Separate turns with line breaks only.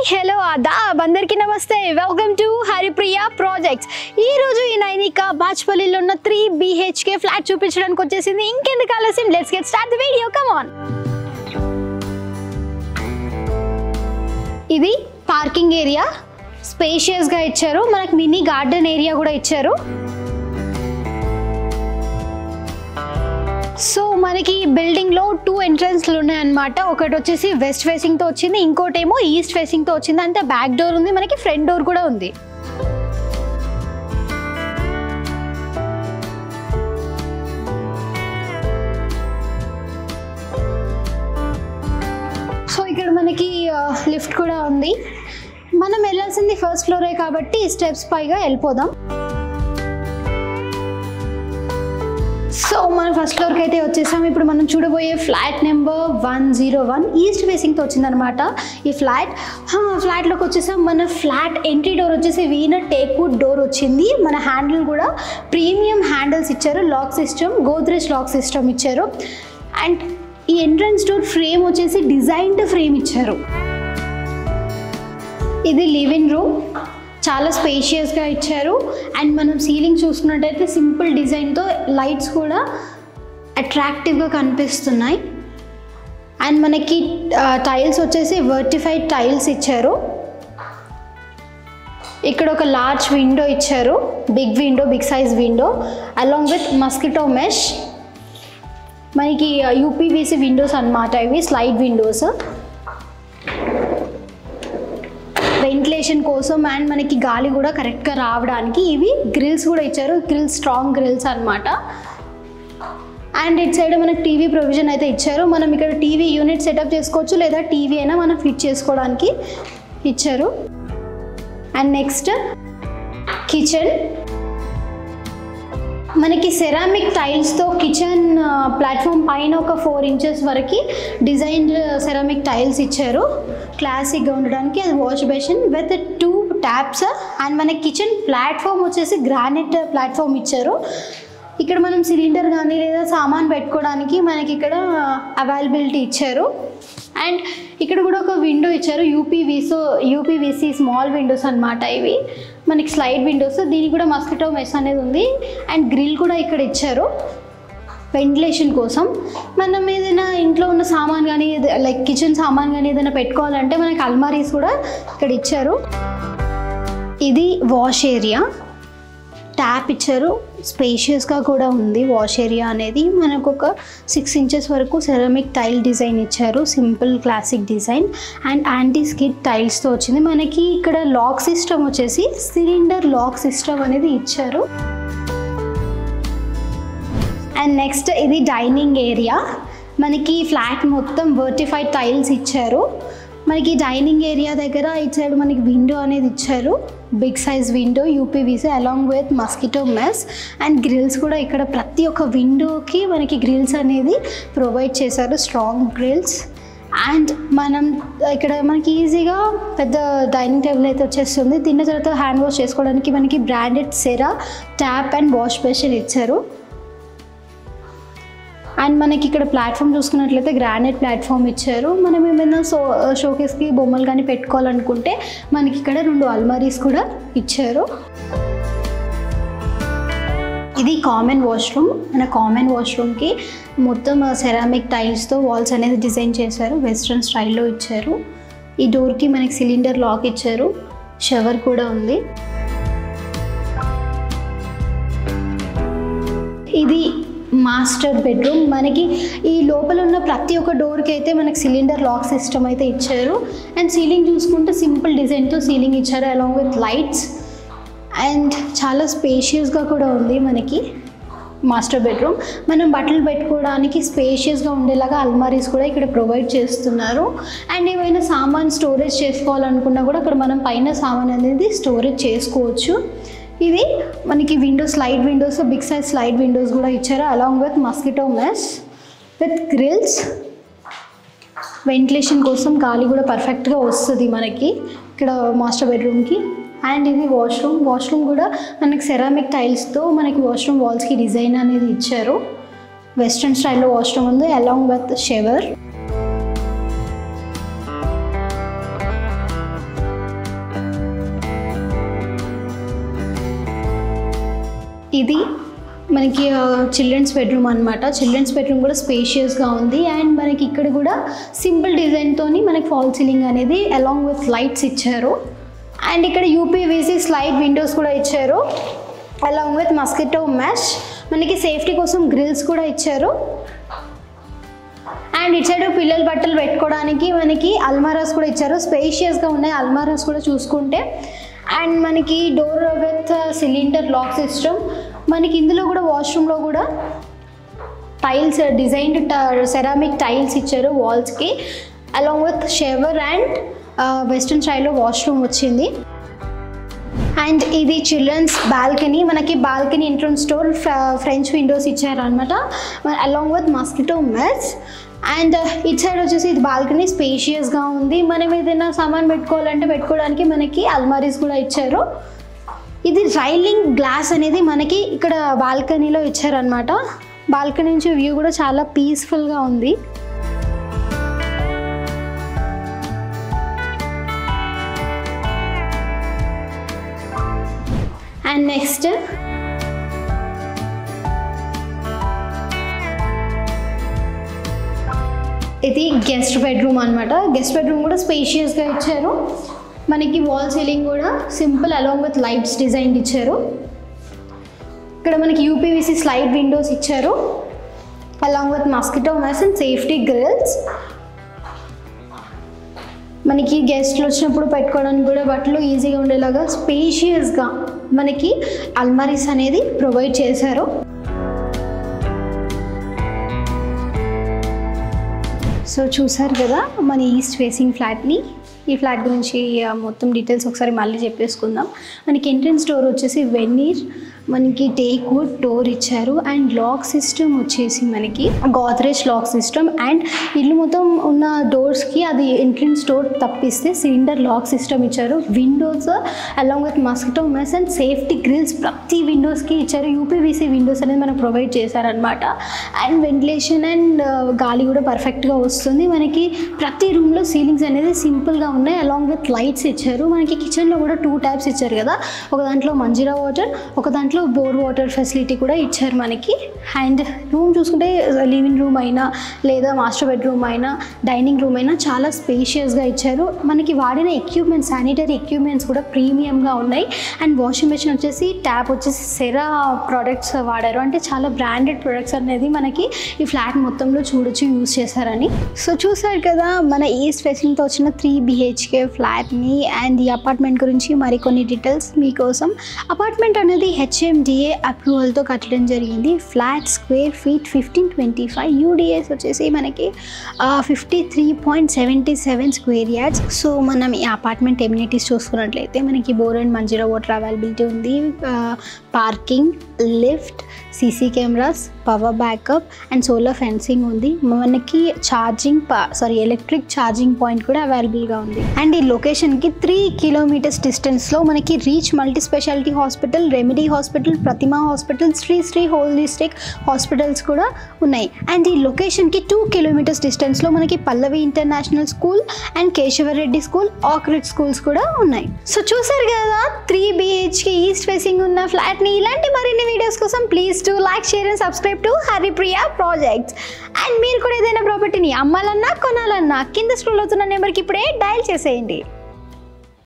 Hi hello Aadab అందరికీ నమస్తే welcome to Haripriya projects. ఈ రోజు ఈ నైనిక బాచ్పల్లిలో ఉన్న 3 BHK ఫ్లాట్ చూపించడానికి వచ్చేసింది. ఇంకెందుకు ఆలస్యం, let's get start the video, come on. ఇది పార్కింగ్ ఏరియా, స్పేషియస్ గా ఇచ్చారు. మనకు మినీ గార్డెన్ ఏరియా కూడా ఇచ్చారు. సో మనకి బిల్డింగ్ లో 2 ఎంట్రన్స్లు ఉన్నాయన్నమాట. ఒకటి వచ్చేసి వెస్ట్ ఫేసింగ్ తో వచ్చింది, ఇంకోటేమో ఈస్ట్ ఫేసింగ్ తో వచ్చింది. అంటే బ్యాక్ డోర్ ఉంది, మనకి ఫ్రంట్ డోర్ కూడా ఉంది. సో ఇక్కడ మనకి లిఫ్ట్ కూడా ఉంది. మనం వెళ్ళాల్సింది ఫస్ట్ ఫ్లోరే కాబట్టి స్టెప్స్ పైగా వెళ్ళిపోదాం. సో మనం ఫస్ట్ ఫ్లోర్కి అయితే వచ్చేసాం. ఇప్పుడు మనం చూడబోయే ఫ్లాట్ నెంబర్ 101 ఈస్ట్ ఫేసింగ్తో వచ్చిందనమాట ఈ ఫ్లాట్లోకి వచ్చేసాం. మన ఫ్లాట్ ఎంట్రీ డోర్ వచ్చేసి వీనర్ టేక్వుడ్ డోర్ వచ్చింది. మన హ్యాండిల్ కూడా ప్రీమియం హ్యాండిల్స్ ఇచ్చారు. Lock system, Godrej lock system ఇచ్చారు. అండ్ ఈ ఎంట్రన్స్ డోర్ ఫ్రేమ్ వచ్చేసి డిజైన్డ్ ఫ్రేమ్ ఇచ్చారు. ఇది లివింగ్ రూమ్, చాలా స్పేషియస్గా ఇచ్చారు. అండ్ మనం సీలింగ్ చూసుకున్నట్టయితే సింపుల్ డిజైన్తో లైట్స్ కూడా అట్రాక్టివ్గా కనిపిస్తున్నాయి. అండ్ మనకి టైల్స్ వచ్చేసి వర్టిఫైడ్ టైల్స్ ఇచ్చారు. ఇక్కడ ఒక లార్జ్ విండో ఇచ్చారు, big size window along with mosquito mesh. మనకి UPVC విండోస్ అన్నమాట, ఇవి స్లైడ్ విండోస్ వెంటిలేషన్ కోసం. అండ్ మనకి గాలి కూడా కరెక్ట్గా రావడానికి ఇవి గ్రిల్స్ కూడా ఇచ్చారు. గ్రిల్స్ స్ట్రాంగ్ గ్రిల్స్ అనమాట. అండ్ ఇట్ సైడ్ మనకి టీవీ ప్రొవిజన్ అయితే ఇచ్చారు. మనం ఇక్కడ టీవీ యూనిట్ సెటప్ చేసుకోవచ్చు, లేదా టీవీ అయినా మనం ఫిట్ చేసుకోవడానికి ఇచ్చారు. అండ్ నెక్స్ట్ కిచెన్, మనకి సెరామిక్ టైల్స్తో కిచెన్ ప్లాట్ఫామ్ పైన ఒక 4 ఇంచెస్ వరకు డిజైన్డ్ సెరామిక్ టైల్స్ ఇచ్చారు క్లాసిక్గా ఉండడానికి. అది wash basin with 2 taps. And మనకి కిచెన్ ప్లాట్ఫామ్ వచ్చేసి గ్రానైట్ ప్లాట్ఫామ్ ఇచ్చారు. ఇక్కడ మనం సిలిండర్ కానీ లేదా సామాన్ పెట్టుకోవడానికి మనకి ఇక్కడ అవైలబిలిటీ ఇచ్చారు. అండ్ ఇక్కడ కూడా ఒక విండో ఇచ్చారు, UPVC స్మాల్ విండోస్ అనమాట. ఇవి మనకి స్లైడ్ విండోస్, దీనికి కూడా మస్కిటో మెష్ అనేది ఉంది. అండ్ గ్రిల్ కూడా ఇక్కడ ఇచ్చారు వెంటిలేషన్ కోసం. మనం ఏదైనా ఇంట్లో ఉన్న సామాన్ కానీ లైక్ కిచెన్ సామాన్ కానీ ఏదైనా పెట్టుకోవాలంటే మనకి అల్మారీస్ కూడా ఇక్కడ ఇచ్చారు. ఇది వాష్ ఏరియా, ట్యాప్ ఇచ్చారు. స్పేషియస్గా కూడా ఉంది వాష్ ఏరియా అనేది. మనకు ఒక 6 ఇంచెస్ వరకు సెరామిక్ టైల్ డిజైన్ ఇచ్చారు, simple classic design. And anti skid టైల్స్తో వచ్చింది. మనకి ఇక్కడ లాక్ సిస్టమ్ వచ్చేసి సిలిండర్ లాక్ సిస్టమ్ అనేది ఇచ్చారు. అండ్ నెక్స్ట్ ఇది డైనింగ్ ఏరియా. మనకి ఫ్లాట్ మొత్తం వర్టిఫైడ్ టైల్స్ ఇచ్చారు. మనకి డైనింగ్ ఏరియా దగ్గర ఇటు సైడ్ మనకి విండో అనేది ఇచ్చారు, big size window UPVC along with mosquito mesh. And grills కూడా ఇక్కడ ప్రతి ఒక్క విండోకి మనకి గ్రిల్స్ అనేది ప్రొవైడ్ చేశారు, స్ట్రాంగ్ గ్రిల్స్. అండ్ మనం ఇక్కడ మనకి ఈజీగా పెద్ద డైనింగ్ టేబుల్ అయితే వచ్చేస్తుంది. తిన్న తర్వాత హ్యాండ్ వాష్ చేసుకోవడానికి మనకి branded Cera tap and wash basin ఇచ్చారు. అండ్ మనకి ఇక్కడ ప్లాట్ఫామ్ చూసుకున్నట్లయితే గ్రానైట్ ప్లాట్ఫామ్ ఇచ్చారు. మనం ఏమైనా షోకేస్కి బొమ్మలు కానీ పెట్టుకోవాలనుకుంటే మనకి ఇక్కడ 2 అల్మారీస్ కూడా ఇచ్చారు. ఇది కామన్ వాష్రూమ్. మన కామన్ వాష్రూమ్కి మొత్తం సెరామిక్ టైల్స్తో వాల్స్ అనేది డిజైన్ చేశారు, వెస్ట్రన్ స్టైల్లో ఇచ్చారు. ఈ డోర్కి మనకి సిలిండర్ లాక్ ఇచ్చారు, షవర్ కూడా ఉంది. ఇది మాస్టర్ బెడ్రూమ్. మనకి ఈ లోపల ఉన్న ప్రతి ఒక్క డోర్కి అయితే మనకి సిలిండర్ లాక్ సిస్టమ్ అయితే ఇచ్చారు. అండ్ సీలింగ్ చూసుకుంటే సింపుల్ డిజైన్తో సీలింగ్ ఇచ్చారు అలాంగ్ విత్ లైట్స్. అండ్ చాలా స్పేషియస్గా కూడా ఉంది మనకి మాస్టర్ బెడ్రూమ్. మనం బట్టలు పెట్టుకోవడానికి స్పేషియస్గా ఉండేలాగా అల్మారీస్ కూడా ఇక్కడ ప్రొవైడ్ చేస్తున్నారు. అండ్ ఏమైనా సామాన్ స్టోరేజ్ చేసుకోవాలనుకున్నా కూడా ఇక్కడ మనం పైన సామాన్ అనేది స్టోరేజ్ చేసుకోవచ్చు. ఇది మనకి slide windows, big size slide windows కూడా ఇచ్చారు along with mosquito mesh with grills. Ventilation కోసం గాలి కూడా పర్ఫెక్ట్గా వస్తుంది మనకి ఇక్కడ మాస్టర్ బెడ్రూమ్కి. అండ్ ఇది వాష్రూమ్ కూడా మనకి సెరామిక్ టైల్స్తో మనకి వాష్రూమ్ వాల్స్కి డిజైన్ అనేది ఇచ్చారు. వెస్ట్రన్ స్టైల్లో వాష్రూమ్ ఉంది అలాంగ్ విత్ షవర్. ఇది మనకి చిల్డ్రన్స్ బెడ్రూమ్ అనమాట. చిల్డ్రన్స్ బెడ్రూమ్ కూడా స్పేషియస్గా ఉంది. అండ్ మనకి ఇక్కడ కూడా సింపుల్ డిజైన్తో మనకి ఫాల్ సీలింగ్ అనేది అలాంగ్ విత్ లైట్స్ ఇచ్చారు. అండ్ ఇక్కడ యూపీవీసీ స్లైడ్ విండోస్ కూడా ఇచ్చారు అలాంగ్ విత్ మస్కిటో మెష్. మనకి సేఫ్టీ కోసం గ్రిల్స్ కూడా ఇచ్చారు. అండ్ ఇటు సైడ్ పిల్లల బట్టలు పెట్టుకోవడానికి మనకి అల్మారాస్ కూడా ఇచ్చారు. స్పేషియస్గా ఉన్నాయి అల్మారాస్ కూడా చూసుకుంటే. అండ్ మనకి door with cylinder lock system. మనకి ఇందులో కూడా వాష్రూమ్లో కూడా టైల్స్ డిజైన్డ్ సెరామిక్ టైల్స్ ఇచ్చారు వాల్స్కి along with shower and western స్టైల్లో వాష్రూమ్ వచ్చింది. అండ్ ఇది చిల్డ్రన్స్ బాల్కనీ. మనకి balcony entrance door French windows ఇచ్చారనమాట along with mosquito mesh. And it side వచ్చేసి ఇది బాల్కనీ స్పేషియస్గా ఉంది. మనం ఏదైనా సామాన్ పెట్టుకోవాలంటే పెట్టుకోవడానికి మనకి అల్మారీస్ కూడా ఇచ్చారు. ఇది రైలింగ్ గ్లాస్ అనేది మనకి ఇక్కడ బాల్కనీలో ఇచ్చారనమాట. బాల్కనీ నుంచి వ్యూ కూడా చాలా పీస్ఫుల్గా ఉంది. అండ్ నెక్స్ట్ ఇది గెస్ట్ బెడ్రూమ్ అనమాట. గెస్ట్ బెడ్రూమ్ కూడా స్పేషియస్గా ఇచ్చారు. మనకి వాల్ సీలింగ్ కూడా simple along with lights design ఇచ్చారు. ఇక్కడ మనకి యూపీవీసీ స్లైడ్ విండోస్ ఇచ్చారు along with mosquito mesh and safety grills. మనకి గెస్ట్లు వచ్చినప్పుడు పెట్టుకోవడానికి కూడా బట్టలు ఈజీగా ఉండేలాగా స్పేషియస్గా మనకి అల్మారీస్ అనేది ప్రొవైడ్ చేశారు. సో చూసారు కదా మన ఈస్ట్ ఫేసింగ్ ఫ్లాట్ని. ఈ ఫ్లాట్ గురించి మొత్తం డీటెయిల్స్ ఒకసారి మళ్ళీ చెప్పేసుకుందాం. మనకి ఎంట్రన్స్ డోర్ వచ్చేసి వెనీర్, మనకి టేక్ వుడ్ డోర్ ఇచ్చారు. అండ్ లాక్ సిస్టమ్ వచ్చేసి మనకి గోద్రేజ్ లాక్ సిస్టమ్. అండ్ ఇల్లు మొత్తం ఉన్న డోర్స్కి అది ఎంట్రన్స్ డోర్ తప్పిస్తే సిలిండర్ లాక్ సిస్టమ్ ఇచ్చారు. Windows along with mosquito mesh and safety grills ప్రతి విండోస్కి ఇచ్చారు. యూపీవీసీ విండోస్ అనేది మనకు ప్రొవైడ్ చేశారనమాట. అండ్ వెంటిలేషన్ అండ్ గాలి కూడా పర్ఫెక్ట్గా వస్తుంది. మనకి ప్రతి రూమ్లో సీలింగ్స్ అనేది సింపుల్గా ఉన్నాయి అలాంగ్ విత్ లైట్స్ ఇచ్చారు. మనకి కిచెన్లో కూడా 2 టైప్స్ ఇచ్చారు కదా, ఒక దాంట్లో మంజీరా వాటర్, ఒక దాంట్లో బోర్ వాటర్ ఫెసిలిటీ కూడా ఇచ్చారు మనకి. అండ్ రూమ్ చూసుకుంటే లివింగ్ రూమ్ అయినా లేదా మాస్టర్ బెడ్రూమ్ అయినా డైనింగ్ రూమ్ అయినా చాలా స్పేషియస్గా ఇచ్చారు. మనకి వాడిన ఎక్విప్మెంట్స్ శానిటరీ ఎక్విప్మెంట్స్ కూడా ప్రీమియంగా ఉన్నాయి. అండ్ వాషింగ్ మెషిన్ వచ్చేసి ట్యాప్ వచ్చేసి సెరా ప్రోడక్ట్స్ వాడారు. అంటే చాలా బ్రాండెడ్ ప్రొడక్ట్స్ అనేది మనకి ఈ ఫ్లాట్ మొత్తంలో చూడొచ్చు యూజ్ చేశారని. సో చూసారు కదా మన ఈస్ట్ ఫేసింగ్తో వచ్చిన 3 BHK ఫ్లాట్ని. అండ్ ఈ అపార్ట్మెంట్ గురించి మరికొన్ని డీటెయిల్స్ మీకోసం. అపార్ట్మెంట్ అనేది HMDA అప్రూవల్తో కట్టడం జరిగింది. ఫ్లాట్ స్క్వేర్ ఫీట్ 1525, UDS వచ్చేసి మనకి 53.77 స్క్వేర్ యార్డ్స్. సో మనం ఈ అపార్ట్మెంట్ ఎమ్యూనిటీస్ చూసుకున్నట్లయితే మనకి bore and Manjira water availability ఉంది, parking, lift, CC cameras, power backup and solar fencing ఉంది. మనకి ఎలక్ట్రిక్ ఛార్జింగ్ పాయింట్ కూడా అవైలబుల్గా ఉంది. అండ్ ఈ లొకేషన్కి 3 kilometers డిస్టెన్స్లో మనకి reach multi speciality hospital, Remedy hospital, Pratima hospital, Sri holistic hospitals కూడా ఉన్నాయి. అండ్ ఈ లొకేషన్కి 2 kilometers డిస్టెన్స్లో మనకి Pallavi international school and Keshava Reddy school, ఆక్రిడ్ స్కూల్స్ కూడా ఉన్నాయి. సో చూసారు కదా 3 BHK ఈస్ట్ ఫేసింగ్ ఉన్న ఫ్లాట్ని. ఇలాంటి మరిన్ని వీడియోస్ కోసం please to like, share and subscribe to Haripriya projects. And మీరు కూడా ఏదైనా ప్రాపర్టీని అమ్మాలన్నా కొనాలన్నా కింద స్క్రోల్ అవుతున్న నెంబర్కి ఇప్పుడే డయల్ చేసేయండి.